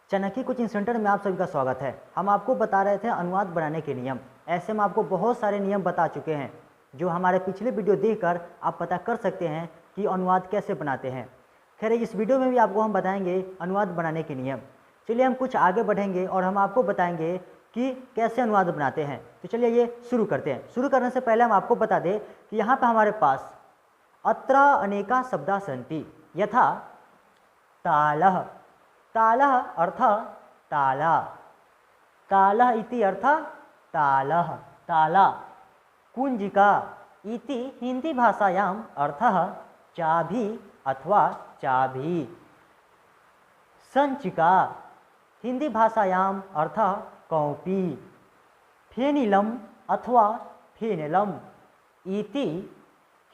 Chanakya coaching centre में आप सभी का स्वागत है। हम आपको बता रहे थे अनुवाद बनाने के नियम। ऐसे में आपको बहुत सारे नियम बता चुके हैं जो हमारे पिछले वीडियो देखकर आप पता कर सकते हैं कि अनुवाद कैसे बनाते हैं। खैर इस वीडियो में भी आपको हम बताएंगे अनुवाद बनाने के नियम। चलिए हम कुछ आगे बढ़ेंगे और हम आपको बताएंगे कि कैसे अनुवाद बनाते हैं। तो चलिए ये शुरू करते हैं। शुरू करने से पहले हम आपको बता दें कि यहाँ पर हमारे पास अत्र अनेका शब्दा सन्ति यथा तालः। तालः अर्थ ताला, कालः इति अर्थ तालः ताला। कुंजिका इति हिंदी भाषायाम अर्थः चाभी अथवा चाभी। संचिका हिंदी भाषायाम अर्थः कॉपी। फेनिलम अथवा फेनिलम इति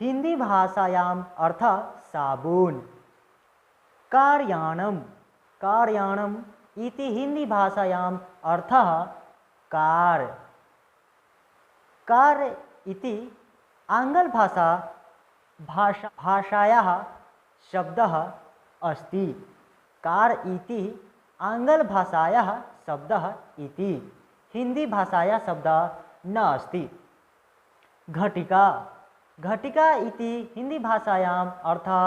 हिंदी भाषायाम अर्थः साबुन। कार्यानम कार्यानम इति हिंदी भाषायाम अर्थः कार। कार इति आंग्ल भाषायाः शब्दः अस्ति। कार इति आंग्ल भाषायाः शब्दः इति हिंदी भाषायाः शब्दः न अस्ति। घटिका घटिका इति हिंदी भाषायाम अर्थः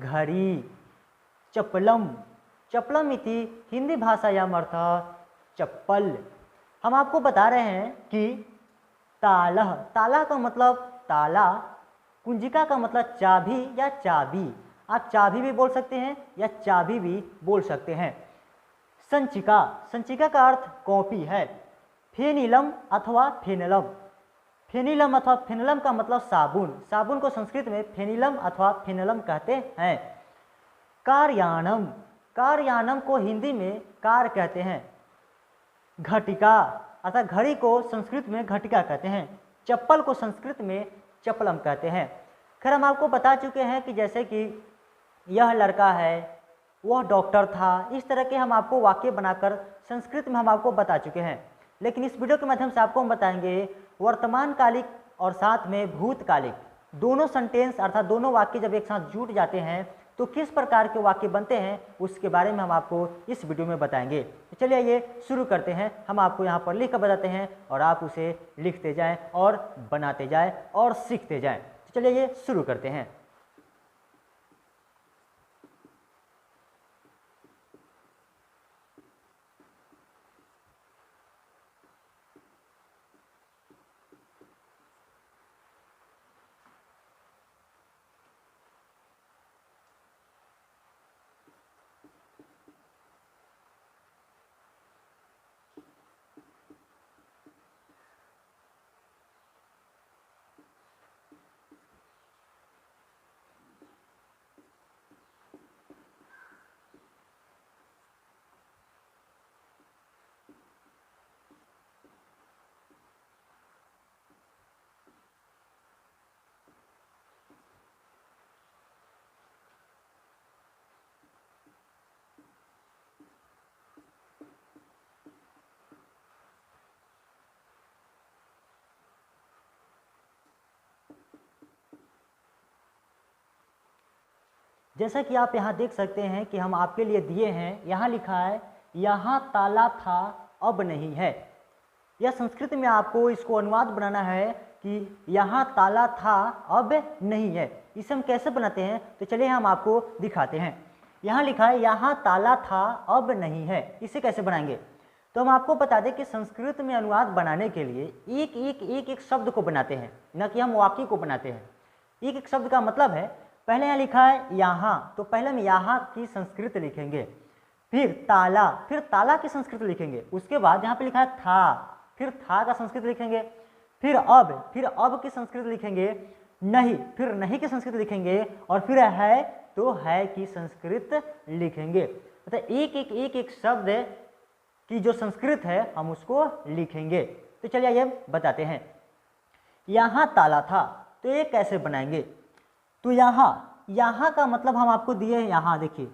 घड़ी। चप्पलम चप्पलम इति हिंदी भाषायाम अर्थः चप्पल। हम आपको बता रहे हैं कि तालः ताला का मतलब ताला, कुंजिका का मतलब चाबी या चाबी। आप चाबी भी बोल सकते हैं या चाबी भी बोल सकते हैं। संचिका संचिका का अर्थ कॉपी है। फेनिलम अथवा फेनिलम फेनिलम अथवा फेनिलम का मतलब साबुन। साबुन को संस्कृत में फेनिलम अथवा फेनिलम कहते हैं। कार्यानम कार्यानम को हिंदी में कार कहते हैं। घटिका अर्थात घड़ी को संस्कृत में घटिका कहते हैं। चप्पल को संस्कृत में चप्पलम कहते हैं। खैर हम आपको बता चुके हैं कि जैसे कि यह लड़का है, वह डॉक्टर था, इस तरह के हम आपको वाक्य बनाकर संस्कृत में हम आपको बता चुके हैं। लेकिन इस वीडियो के माध्यम से आपको हम बताएंगे वर्तमान कालिक और साथ में भूतकालिक दोनों सेंटेंस अर्थात दोनों वाक्य जब एक साथ जुट जाते हैं तो किस प्रकार के वाक्य बनते हैं उसके बारे में हम आपको इस वीडियो में बताएंगे। तो चलिए ये शुरू करते हैं। हम आपको यहाँ पर लिख कर बताते हैं और आप उसे लिखते जाएं और बनाते जाएं और सीखते जाएं। तो चलिए ये शुरू करते हैं। जैसा कि आप यहाँ देख सकते हैं कि हम आपके लिए दिए हैं, यहाँ लिखा है यहाँ ताला था अब नहीं है। यह संस्कृत में आपको इसको अनुवाद बनाना है कि यहाँ ताला था अब नहीं है। इसे हम कैसे बनाते हैं तो चलिए हम आपको दिखाते हैं। यहाँ लिखा है यहाँ ताला था अब नहीं है, इसे कैसे बनाएंगे तो हम आपको बता दें कि संस्कृत में अनुवाद बनाने के लिए एक शब्द को बनाते हैं, न कि हम वाक्य को बनाते हैं। एक शब्द का मतलब है, पहले यहाँ लिखा है यहाँ, तो पहले हम यहाँ की संस्कृत लिखेंगे, फिर ताला की संस्कृत लिखेंगे। उसके बाद यहाँ पे लिखा है था, फिर था का संस्कृत लिखेंगे, फिर अब की संस्कृत लिखेंगे, नहीं फिर नहीं की संस्कृत लिखेंगे, और फिर है तो है की संस्कृत लिखेंगे। मतलब एक शब्द की जो संस्कृत है हम उसको लिखेंगे। तो चलिए ये बताते हैं। यहाँ ताला था तो ये कैसे बनाएंगे तो यहाँ का मतलब हम आपको दिए हैं। यहाँ देखिए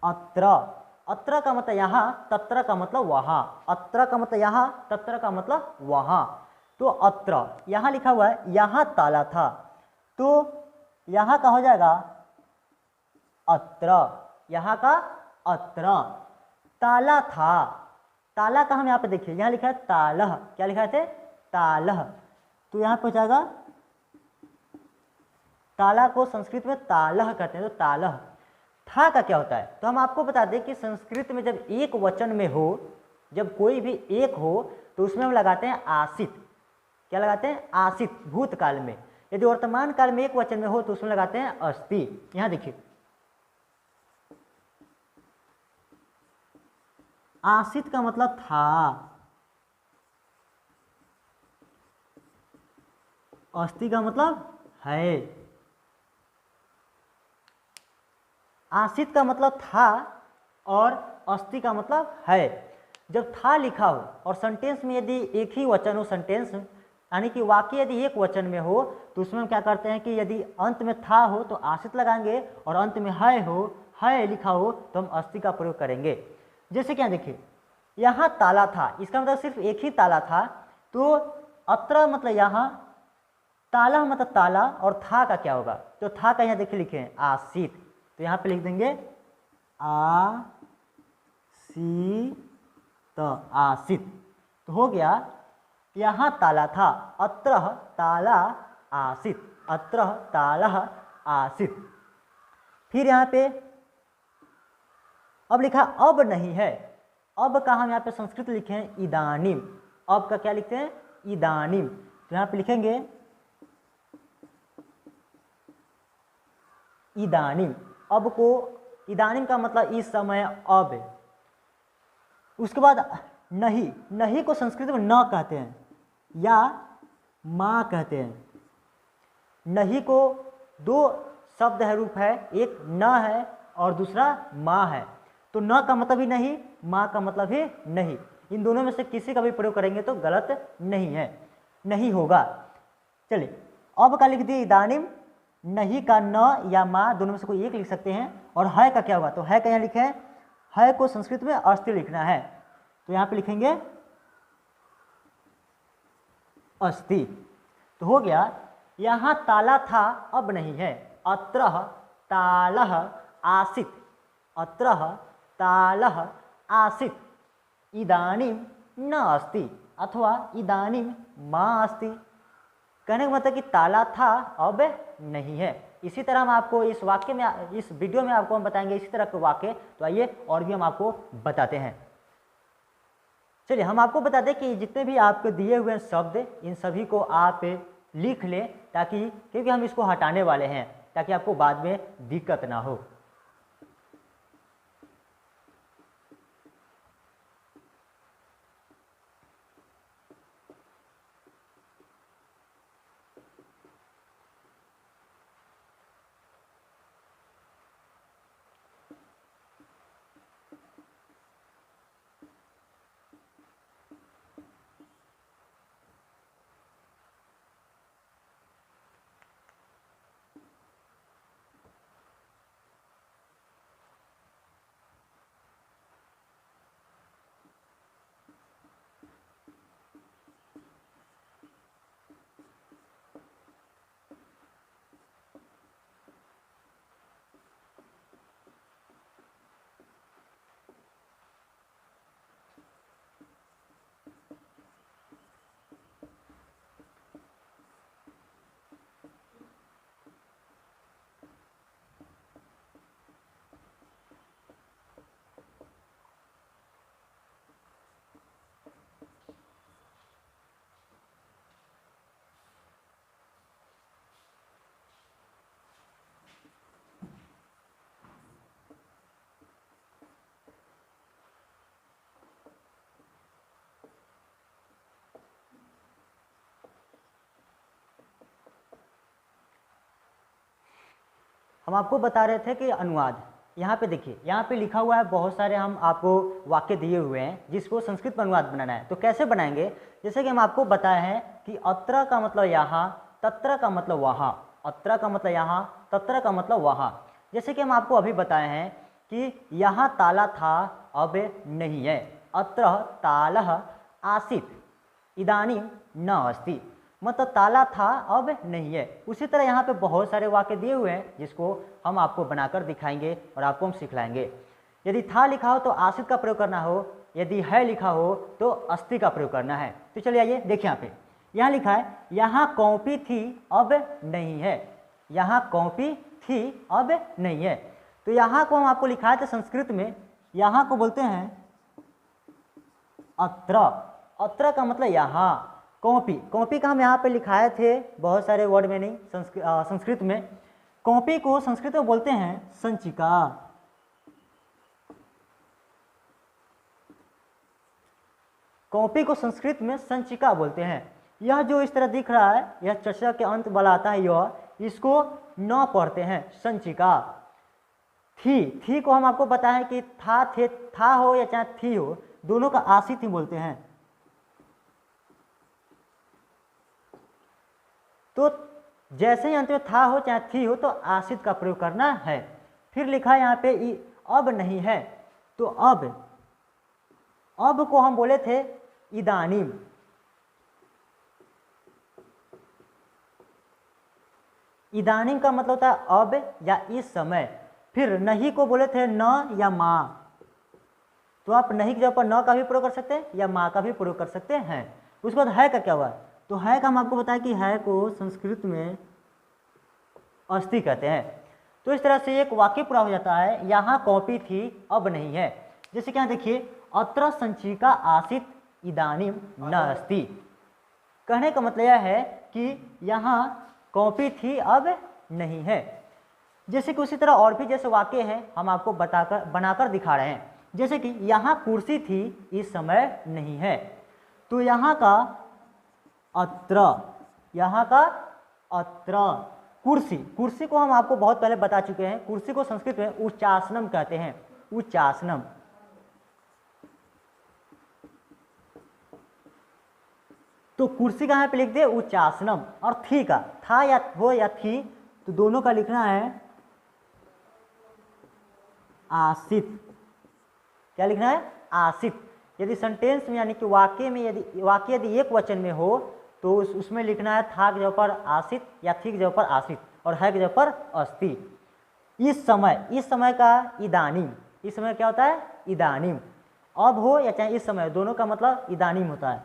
अत्र का मतलब यहाँ, तत्र का मतलब वहाँ। अत्र का मतलब यहाँ, तत्र का मतलब वहाँ। तो अत्र यहाँ लिखा हुआ है यहाँ ताला था, तो यहाँ का हो जाएगा अत्र, यहाँ का अत्र। ताला था, ताला का हम यहाँ पे देखिए, यहाँ लिखा है तालह, क्या लिखा है तालह, तो यहाँ पे हो जाएगा ताला को संस्कृत में तालह कहते हैं, तो तालह। था का क्या होता है, तो हम आपको बता दें कि संस्कृत में जब एक वचन में हो, जब कोई भी एक हो, तो उसमें हम लगाते हैं आसित। क्या लगाते हैं, आसित, भूतकाल में। यदि वर्तमान काल में एक वचन में हो तो उसमें लगाते हैं अस्ति। यहां देखिए आसित का मतलब था, अस्ति का मतलब है। आसित का मतलब था और अस्ति का मतलब है। जब था लिखा हो और सेंटेंस में यदि एक ही वचन हो, सेंटेंस यानी कि वाक्य यदि एक वचन में हो, तो उसमें हम क्या करते हैं कि यदि अंत में था हो तो आसित लगाएंगे, और अंत में है लिखा हो तो हम अस्ति का प्रयोग करेंगे। जैसे क्या देखिए, यहाँ ताला था, इसका मतलब सिर्फ एक ही ताला था, तो अत्र मतलब यहाँ, ताला मतलब ताला, और था का क्या होगा, तो था का यहाँ देखिए लिखे हैं आसित, तो यहाँ पे लिख देंगे आसित, तो हो गया यहाँ ताला था, अत्र ताला आसित, अत्र ताला आसित। फिर यहाँ पे अब लिखा अब नहीं है, अब का हम यहाँ पे संस्कृत लिखे हैं इदानीम, अब का क्या लिखते हैं इदानीम, तो यहाँ पे लिखेंगे इदानीम। अब को इदानीम का मतलब इस समय, अब। उसके बाद नहीं, नहीं को संस्कृत में न कहते हैं या माँ कहते हैं। नहीं को दो शब्द है, रूप है, एक न है और दूसरा माँ है, तो न का मतलब ही नहीं, माँ का मतलब ही नहीं, इन दोनों में से किसी का भी प्रयोग करेंगे तो गलत नहीं है, नहीं होगा। चलिए अब का लिख दिए इदानीम, नहीं का न या माँ दोनों में से कोई एक लिख सकते हैं, और है का क्या होगा, तो है का यहाँ लिखे है को संस्कृत में अस्ति लिखना है, तो यहाँ पे लिखेंगे अस्ति, तो हो गया यहाँ ताला था अब नहीं है, अत्र तालह आसित, अत्र तालह आसित, इदानीम न अस्ति अथवा इदानीम माँ अस्ति। कहने का मतलब कि ताला था अब नहीं है। इसी तरह हम आपको इस वाक्य में, इस वीडियो में आपको हम बताएंगे इसी तरह के वाक्य, तो आइए और भी हम आपको बताते हैं। चलिए हम आपको बता दें कि जितने भी आपके दिए हुए शब्द, इन सभी को आप लिख लें, ताकि क्योंकि हम इसको हटाने वाले हैं, ताकि आपको बाद में दिक्कत ना हो। हम आपको बता रहे थे कि अनुवाद, यहाँ पे देखिए, यहाँ पे लिखा हुआ है बहुत सारे, हम आपको वाक्य दिए हुए हैं जिसको संस्कृत में अनुवाद बनाना है। तो कैसे बनाएंगे, जैसे कि हम आपको बताए हैं कि अत्र का मतलब यहाँ, तत्र का मतलब वहाँ, अत्र का मतलब यहाँ, तत्र का मतलब वहाँ। जैसे कि हम आपको अभी बताए हैं कि यहाँ ताला था अब नहीं है, अत्र तालह आसित इदानीम न अस्ति, मतलब ताला था अब नहीं है। उसी तरह यहाँ पे बहुत सारे वाक्य दिए हुए हैं जिसको हम आपको बनाकर दिखाएंगे और आपको हम सिखलाएंगे। यदि था लिखा हो तो आसित का प्रयोग करना हो, यदि है लिखा हो तो अस्ति का प्रयोग करना है। तो चलिए आइए देखिए यहाँ पे, यहाँ लिखा है यहाँ कॉपी थी अब नहीं है, यहाँ कॉपी थी अब नहीं है। तो यहाँ को हम आपको लिखा था संस्कृत में, यहाँ को बोलते हैं अत्र। अत्र का मतलब यहाँ। कॉपी, कॉपी का हम यहाँ पे लिखाए थे बहुत सारे वर्ड में नहीं संस्कृत में। कॉपी को संस्कृत में बोलते हैं संचिका। कॉपी को संस्कृत में संचिका बोलते हैं। यह जो इस तरह दिख रहा है, यह चर्चा के अंत वाला आता है, यह इसको न पढ़ते हैं संचिका। थी को हम आपको बताएं कि था, थे, था हो या चाहे थी हो, दोनों का आसित ही बोलते हैं। तो जैसे ही अंत में था हो चाहे थी हो तो आसित का प्रयोग करना है। फिर लिखा है यहाँ पे अब नहीं है, तो अब को हम बोले थे इदानीम। इदानीम का मतलब होता है अब या इस समय। फिर नहीं को बोले थे न या माँ, तो आप नहीं की जगह पर न का भी प्रयोग कर सकते हैं या माँ का भी प्रयोग कर सकते हैं। उसके बाद है का क्या हुआ, तो है का हम आपको बताया कि है को संस्कृत में अस्ति कहते हैं। तो इस तरह से एक वाक्य पूरा हो जाता है, यहाँ कॉपी थी अब नहीं है। जैसे क्या देखिए, अत्र संचिका आसित इदानीम न अस्ति। कहने का मतलब यह है कि यहाँ कॉपी थी अब नहीं है। जैसे कि उसी तरह और भी जैसे वाक्य हैं हम आपको बनाकर दिखा रहे हैं। जैसे कि यहाँ कुर्सी थी इस समय नहीं है, तो यहाँ का अत्र, यहाँ का अत्र। कुर्सी, कुर्सी को हम आपको बहुत पहले बता चुके हैं, कुर्सी को संस्कृत में उच्चासनम कहते हैं, उच्चासनम। तो कुर्सी का यहाँ पे लिख दे उच्चासनम। और थी का, था या हो या थी, तो दोनों का लिखना है आसित। क्या लिखना है, आसित। यदि सेंटेंस में यानी कि वाक्य में यदि एक वचन में हो तो उसमें लिखना है था की जगह पर आसित या थी की जगह पर आसित और है की जगह पर अस्ति। इस समय का इदानीम, इस समय क्या होता है इदानीम। अब हो या चाहे इस समय, दोनों का मतलब इदानीम होता है।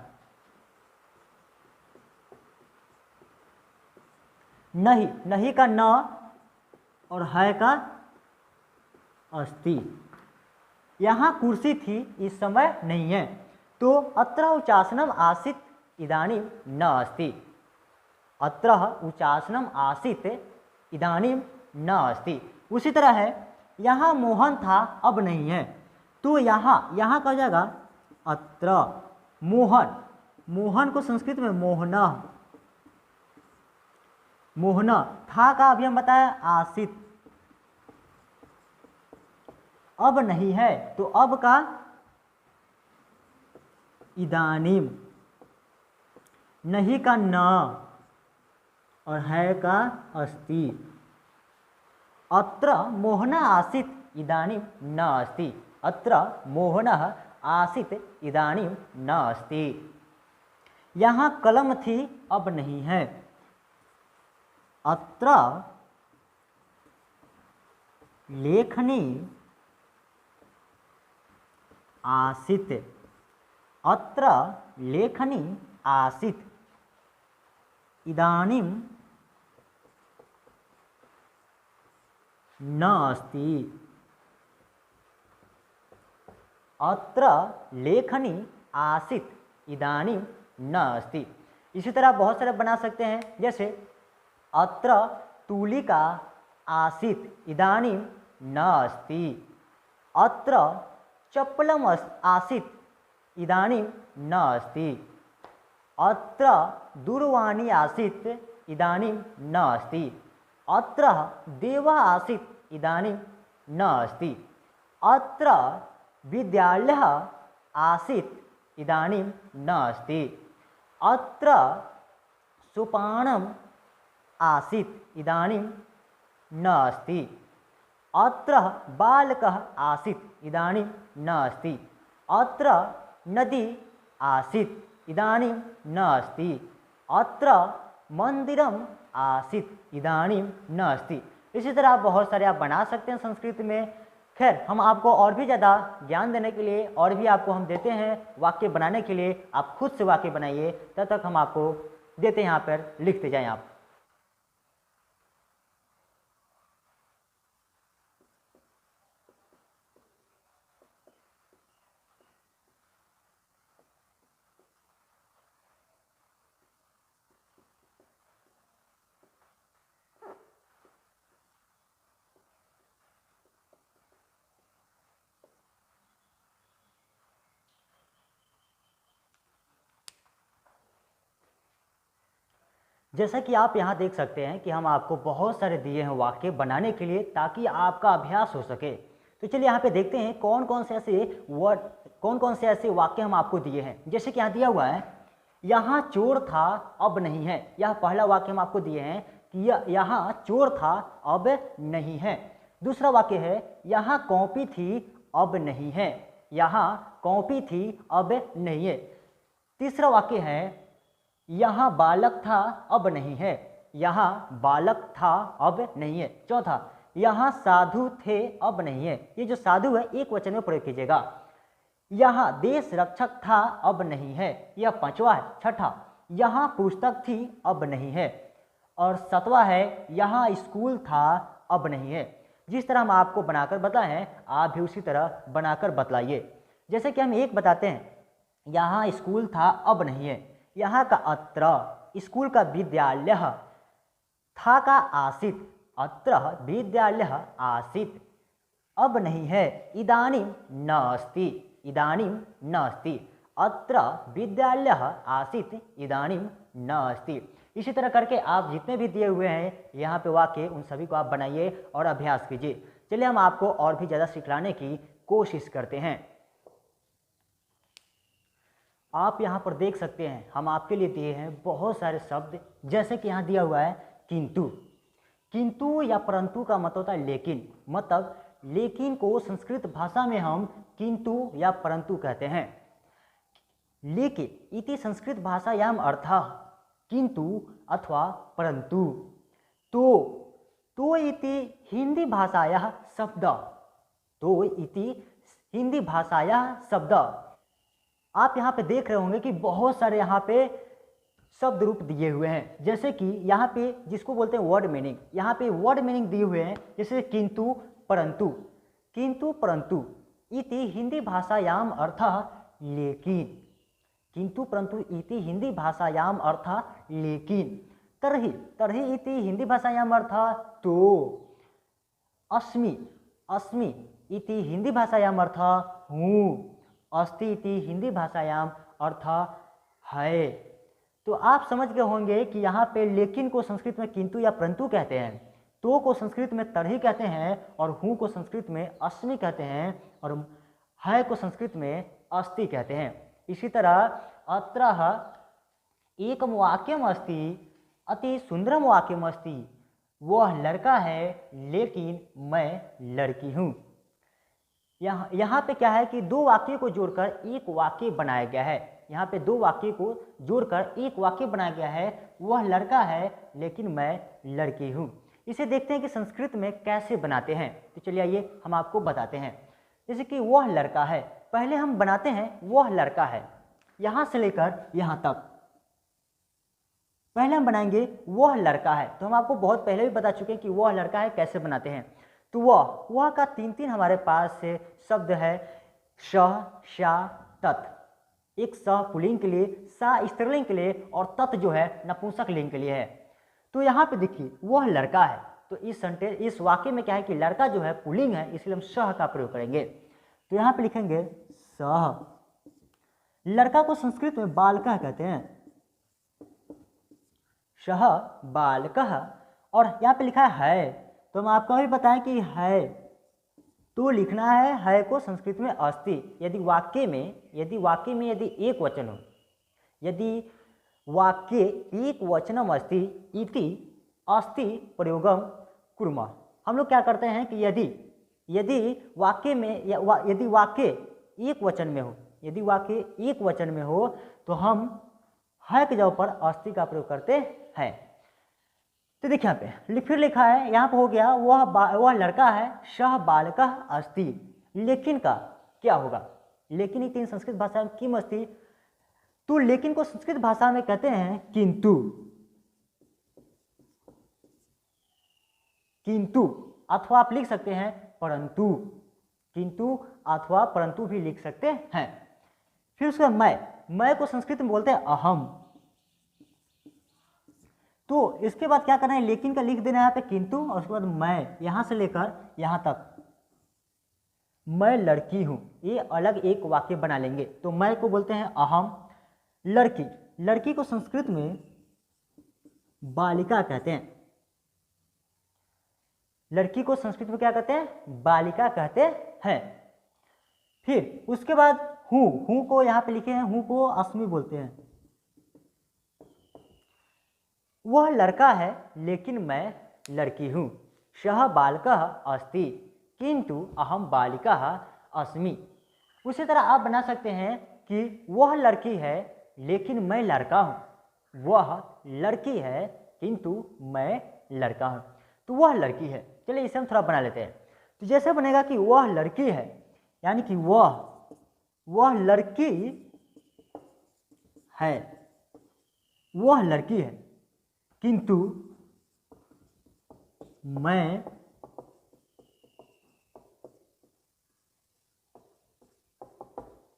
नहीं का न और है का अस्ति। यहाँ कुर्सी थी इस समय नहीं है, तो अत्र उच्चासनम आसित इदानीम न अस्ति। अत्र उच्चासनम आसित इदानीम न अस्ति। उसी तरह है, यहाँ मोहन था अब नहीं है, तो यहाँ का हो जाएगा अत्र मोहन। मोहन को संस्कृत में मोहना, मोहना। था का अभी हम बताया आसित। अब नहीं है, तो अब का इदानीम। नहीं का न और है का अस्ति। अत्र मोहना आसित इदानीम न अस्ति। अत्र मोहनः आसित इदानीम न अस्ति। यहाँ कलम थी अब नहीं है, अत्र लेखनी आसित। अत्र लेखनी आसित इदानीं न अस्ति। अत्र लेखनी आसित इदानीं न अस्ति। इसी तरह बहुत सारे बना सकते हैं, जैसे अत्र तूलिका आसित इदानीं न अस्ति। अत्र चप्पलम आसित इदानीं न अस्ति। अत्र दूरवाणी आसीत् इदानीं न अस्ति। अत्र देवः आसीत् इदानीं न अस्ति। अत्र विद्यालयः आसीत् इदानीं न अस्ति। अत्र सोपानम् आसीत् इदानीं न अस्ति। अत्र बालकः आसीत् इदानीं न अस्ति। अत्र नदी आसीत् इदानीं न अस्ति। अत्र मंदिरम आसीत् इदानीं न अस्ति। इसी तरह बहुत सारे आप बना सकते हैं संस्कृत में। खैर, हम आपको और भी ज़्यादा ज्ञान देने के लिए और भी आपको हम देते हैं वाक्य बनाने के लिए, आप खुद से वाक्य बनाइए, तब तक हम आपको देते हैं, यहाँ पर लिखते जाएं आप। जैसा कि आप यहाँ देख सकते हैं कि हम आपको बहुत सारे दिए हैं वाक्य बनाने के लिए, ताकि आपका अभ्यास हो सके। तो चलिए यहाँ पे देखते हैं कौन कौन से ऐसे वाक्य हम आपको दिए हैं। जैसे कि यहाँ दिया हुआ है, यहाँ चोर था अब नहीं है। यह पहला वाक्य हम आपको दिए हैं कि यहाँ चोर था अब नहीं है। दूसरा वाक्य है, यहाँ कॉपी थी अब नहीं है। यहाँ कॉपी थी अब नहीं है। तीसरा वाक्य है, यहाँ बालक था अब नहीं है। यहाँ बालक था अब नहीं है। चौथा, यहाँ साधु थे अब नहीं है। ये जो साधु है एक वचन में प्रयोग कीजिएगा। यहाँ देश रक्षक था अब नहीं है, यह पांचवा है। छठा, यहाँ पुस्तक थी अब नहीं है। और सातवां है, यहाँ स्कूल था अब नहीं है। जिस तरह हम आपको बनाकर बताए हैं, आप भी उसी तरह बनाकर बतलाइए। जैसे कि हम एक बताते हैं, यहाँ स्कूल था अब नहीं है। यहाँ का अत्र, स्कूल का विद्यालय, था का आसीत, अत्र विद्यालय आसीत, अब नहीं है, इदानीं नास्ति, इदानीं नास्ति, अत्र विद्यालय आसीत, इदानीं नास्ति। इसी तरह करके आप जितने भी दिए हुए हैं यहाँ पे वाक्य, उन सभी को आप बनाइए और अभ्यास कीजिए। चलिए हम आपको और भी ज़्यादा सिखलाने की कोशिश करते हैं। आप यहाँ पर देख सकते हैं हम आपके लिए दिए हैं बहुत सारे शब्द। जैसे कि यहाँ दिया हुआ है किंतु। किंतु या परंतु का मतलब होता है लेकिन, मतलब लेकिन को संस्कृत भाषा में हम किंतु या परंतु कहते हैं। लेकिन इति संस्कृत भाषायाम अर्थः किंतु अथवा परंतु। तो इति हिंदी भाषायाः शब्द, तो इति हिंदी भाषायाः शब्द। आप यहाँ पे देख रहे होंगे कि बहुत सारे यहाँ पे शब्द रूप दिए हुए हैं। जैसे कि यहाँ पे जिसको बोलते हैं वर्ड मीनिंग, यहाँ पे वर्ड मीनिंग दिए हुए हैं। जैसे किंतु परंतु, किंतु परंतु, इति हिंदी भाषायाम अर्थः लेकिन, किंतु परंतु इति हिंदी भाषायाम अर्थः लेकिन। तरहि, तरहि इति हिंदी भाषायाम अर्थः तो। अस्मि, अस्मि इति हिंदी भाषायाम अर्थः हूँ। अस्ति इति हिंदी भाषायाम अर्थ है। तो आप समझ गए होंगे कि यहाँ पे लेकिन को संस्कृत में किंतु या परंतु कहते हैं, तो को संस्कृत में तरही कहते हैं, और हूँ को संस्कृत में अस्मि कहते हैं, और है को संस्कृत में अस्ति कहते हैं। इसी तरह अत्रः एकम वाक्यम अस्ति, अति सुंदरम वाक्यम अस्ति, वह लड़का है लेकिन मैं लड़की हूँ। यहाँ पे क्या है कि दो वाक्य को जोड़कर एक वाक्य बनाया गया है। यहाँ पे दो वाक्य को जोड़कर एक वाक्य बनाया गया है, वह लड़का है लेकिन मैं लड़की हूँ। इसे देखते हैं कि संस्कृत में कैसे बनाते हैं। तो चलिए आइए हम आपको बताते हैं। जैसे कि वह लड़का है, पहले हम बनाते हैं वह लड़का है, यहाँ से लेकर यहाँ तक पहले हम बनाएंगे वह लड़का है। तो हम आपको बहुत पहले भी बता चुके हैं कि वह लड़का है कैसे बनाते हैं। तो वह का तीन तीन हमारे पास से शब्द है, श, शा, तत्। एक स पुल्लिंग के लिए, सा स्त्रीलिंग के लिए, और तत् जो है नपुंसक लिंग के लिए है। तो यहाँ पे देखिए वह लड़का है, तो इस वाक्य में क्या है कि लड़का जो है पुल्लिंग है, इसलिए हम सह का प्रयोग करेंगे। तो यहाँ पे लिखेंगे सह। लड़का को संस्कृत में बालकः कहते हैं, सह बालकः। और यहाँ पे लिखा है, तो हम आपको भी बताएं कि है तो लिखना है को संस्कृत में अस्ति। यदि वाक्य में यदि एक वचन हो, यदि वाक्य एक वचनम अस्ति इति अस्ति प्रयोगम कुर्मः। हम लोग क्या करते हैं कि यदि वाक्य में यदि वाक्य एक वचन में हो, यदि वाक्य एक वचन में हो तो हम है के जगह पर अस्ति का प्रयोग करते हैं। तो देखिए यहाँ पे फिर लिखा है, यहाँ पे हो गया वह लड़का है, सह बालकः अस्ति। लेकिन का क्या होगा? लेकिन ही तीन संस्कृत भाषा में किम अस्ति, तो लेकिन को संस्कृत भाषा में कहते हैं किंतु। किंतु अथवा आप लिख सकते हैं परंतु, किंतु अथवा परंतु भी लिख सकते हैं। फिर उसका मैं को संस्कृत में बोलते हैं अहम। तो इसके बाद क्या करना है, लेकिन का लिख देना है यहाँ पे किंतु, और उसके बाद मैं, यहां से लेकर यहां तक मैं लड़की हूं, ये अलग एक वाक्य बना लेंगे। तो मैं को बोलते हैं अहम। लड़की, लड़की को संस्कृत में बालिका कहते हैं। लड़की को संस्कृत में क्या कहते हैं? बालिका कहते हैं। फिर उसके बाद हूं को यहाँ पे लिखे हैं, हूं को अस्मि बोलते हैं। वह लड़का है लेकिन मैं लड़की हूं। सह बालकः अस्ति किंतु अहम बालिका अस्मि। उसी तरह आप बना सकते हैं कि वह लड़की है लेकिन मैं लड़का हूं। वह लड़की है किंतु मैं लड़का हूं। तो वह लड़की है, चलिए इसे हम थोड़ा बना लेते हैं। तो जैसे बनेगा कि वह लड़की है, यानी कि वह लड़की है, वह लड़की है किंतु मैं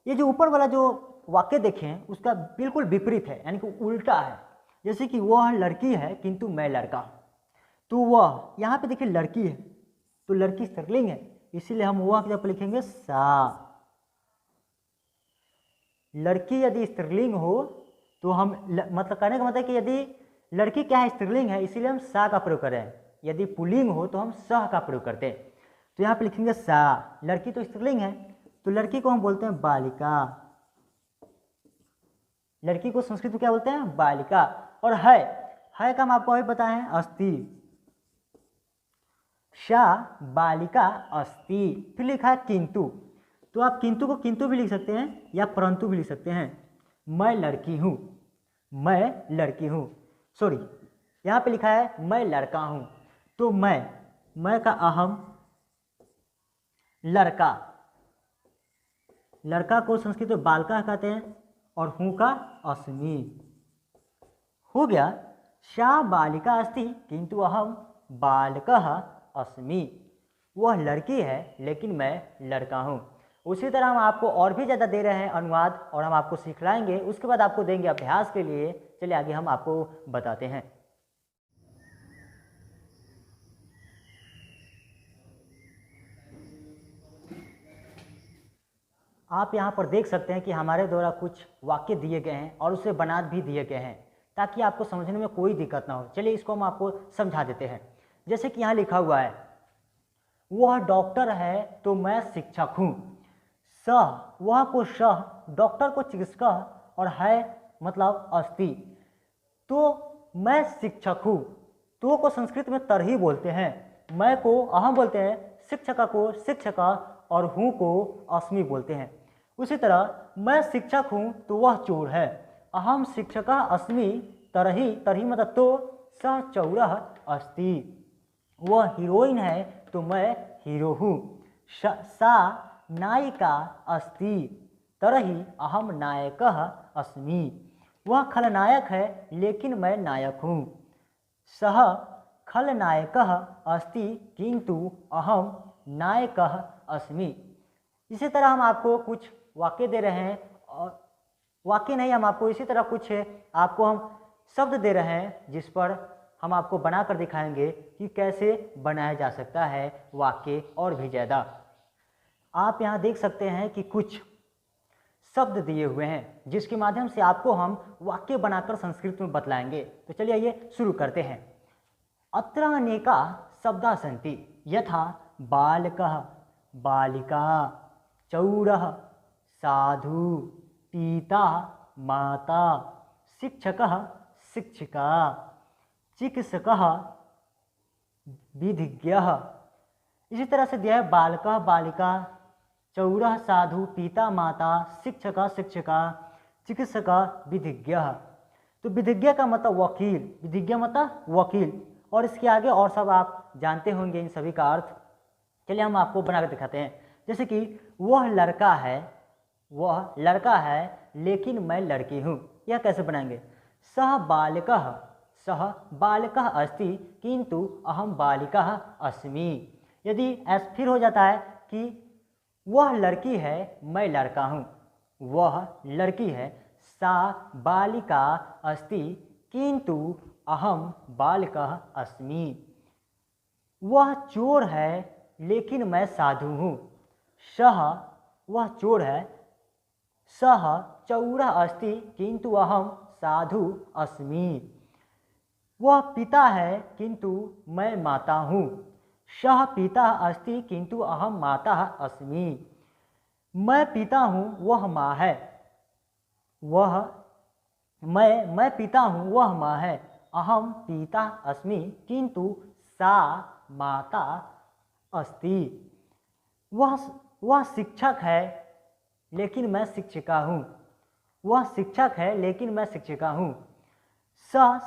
ये जो ऊपर वाला जो वाक्य देखें उसका बिल्कुल विपरीत है, यानी कि उल्टा है। जैसे कि वह लड़की है किंतु मैं लड़का हूं। तो वह यहाँ पे देखिए लड़की है, तो लड़की स्त्रीलिंग है, इसीलिए हम वह जब लिखेंगे सा। लड़की यदि स्त्रीलिंग हो तो हम मतलब कहने का मतलब कि यदि लड़की क्या है, स्त्रीलिंग है, इसीलिए हम सा का प्रयोग करें। यदि पुल्लिंग हो तो हम सह का प्रयोग करते हैं। तो यहाँ पे लिखेंगे सा। लड़की तो स्त्रीलिंग है, तो लड़की को हम बोलते हैं बालिका। लड़की को संस्कृत में क्या बोलते हैं? बालिका। और है का हम आपको अभी बताए हैं अस्ति। सा बालिका अस्ति। फिर लिखा है किंतु, तो आप किंतु को किंतु भी लिख सकते हैं या परंतु भी लिख सकते हैं। मैं लड़की हूं, मैं लड़की हूं, सॉरी यहाँ पे लिखा है मैं लड़का हूं। तो मैं का अहम, लड़का को संस्कृत में बालिका कहते हैं, और हूं का अस्मि। हो गया सा बालिका अस्ति किंतु अहम बालकः अस्मि। वह लड़की है लेकिन मैं लड़का हूं। उसी तरह हम आपको और भी ज़्यादा दे रहे हैं अनुवाद, और हम आपको सिखलाएंगे, उसके बाद आपको देंगे अभ्यास के लिए। चलिए आगे हम आपको बताते हैं। आप यहाँ पर देख सकते हैं कि हमारे द्वारा कुछ वाक्य दिए गए हैं और उसे बना भी दिए गए हैं ताकि आपको समझने में कोई दिक्कत ना हो। चलिए इसको हम आपको समझा देते हैं। जैसे कि यहाँ लिखा हुआ है वह डॉक्टर है तो मैं शिक्षक हूँ। वह को सह, डॉक्टर को चिकित्सक, और है मतलब अस्ति। तो मैं शिक्षक हूँ। तो को संस्कृत में तरही बोलते हैं, मैं को अहम बोलते हैं, शिक्षका को शिक्षका, और हूँ को अस्मि बोलते हैं। उसी तरह मैं शिक्षक हूँ तो वह चोर है। अहम शिक्षका अस्मि तरही मतलब तो, सह चौरः अस्ति। वह हीरोइन है तो मैं हीरो हूँ। सा नायिका अस्ति तरही अहम नायकः अस्मि। वह खलनायक है लेकिन मैं नायक हूँ। सह खलनायकः अस्ति किंतु अहम नायकः अस्मि। इसी तरह हम आपको कुछ वाक्य दे रहे हैं, और वाक्य नहीं, हम आपको इसी तरह कुछ आपको हम शब्द दे रहे हैं जिस पर हम आपको बनाकर दिखाएंगे कि कैसे बनाया जा सकता है वाक्य और भी ज़्यादा। आप यहाँ देख सकते हैं कि कुछ शब्द दिए हुए हैं जिसके माध्यम से आपको हम वाक्य बनाकर संस्कृत में बतलाएंगे। तो चलिए आइए शुरू करते हैं। अत्र अनेका शब्दा सन्ति यथा बालकः बालिका, चौरः साधु, पिता माता, शिक्षकः शिक्षिका, चिकित्सकः विधिज्ञः। इसी तरह से दिया है बालकः बालिका, चौरः साधु, पिता माता, शिक्षकः शिक्षिका, चिकित्सकः विधिज्ञः। तो विधिज्ञ का मतलब वकील, विधिज्ञ मतलब वकील, और इसके आगे और सब आप जानते होंगे इन सभी का अर्थ। चलिए हम आपको बना कर दिखाते हैं। जैसे कि वह लड़का है लेकिन मैं लड़की हूँ। यह कैसे बनाएंगे? सः बालकः अस्ति किंतु अहम बालिका अस्मि। यदि ऐसा फिर हो जाता है कि वह लड़की है मैं लड़का हूँ, वह लड़की है, सा बालिका अस्ति किंतु अहम बालिका अस्मि। वह चोर है लेकिन मैं साधु हूँ। वह चोर है, सः चौरः अस्ति किंतु अहम साधु अस्मि। वह पिता है किंतु मैं माता हूँ। सः पिता अस्ति किंतु अहम माता अस्मि। मैं पिता हूँ, वह माँ है। मैं पिता हूँ, वह माँ है। अहम पिता अस्मि किंतु सा माता अस्ति। वह शिक्षक है लेकिन मैं शिक्षिका हूँ। वह शिक्षक है लेकिन मैं शिक्षिका हूँ। सः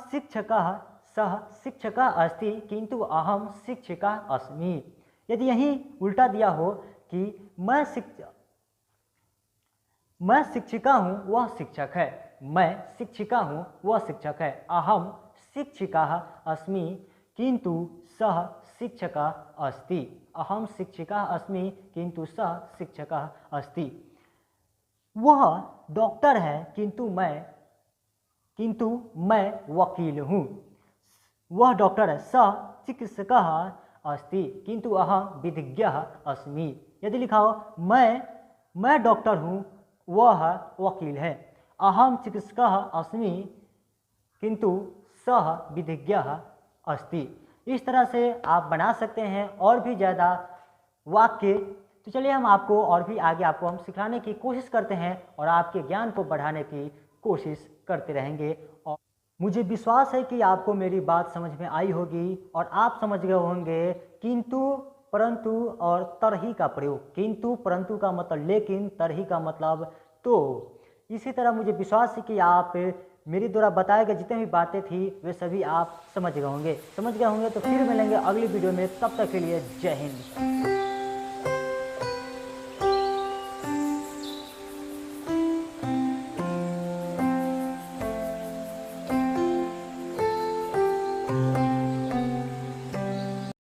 शिक्षकः अस्ति किंतु अहम शिक्षिका अस्मि। यदि यही उल्टा दिया हो कि मैं शिक्षिका हूँ, वह शिक्षक है। मैं शिक्षिका हूँ, वह शिक्षक है। अहम शिक्षिका अस्मि किंतु सः शिक्षकः अस्ति। अहम शिक्षिका अस्मि किंतु सः शिक्षकः अस्ति। वह डॉक्टर है किंतु मैं वकील हूँ। वह डॉक्टर है, सः चिकित्सकः अस्ति किंतु अहम विधिज्ञः अस्मि। यदि लिखा हो मैं डॉक्टर हूँ, वह वकील है। अहम चिकित्सकः अस्मि किंतु सः विधिज्ञः अस्ति। इस तरह से आप बना सकते हैं और भी ज़्यादा वाक्य। तो चलिए हम आपको और भी आगे आपको हम सिखाने की कोशिश करते हैं और आपके ज्ञान को बढ़ाने की कोशिश करते रहेंगे। और मुझे विश्वास है कि आपको मेरी बात समझ में आई होगी और आप समझ गए होंगे किंतु परंतु और तरही का प्रयोग। किंतु परंतु का मतलब लेकिन, तरही का मतलब तो। इसी तरह मुझे विश्वास है कि आप मेरे द्वारा बताए गए जितने भी बातें थी वे सभी आप समझ गए होंगे। तो फिर मिलेंगे अगली वीडियो में। तब तक के लिए जय हिंद।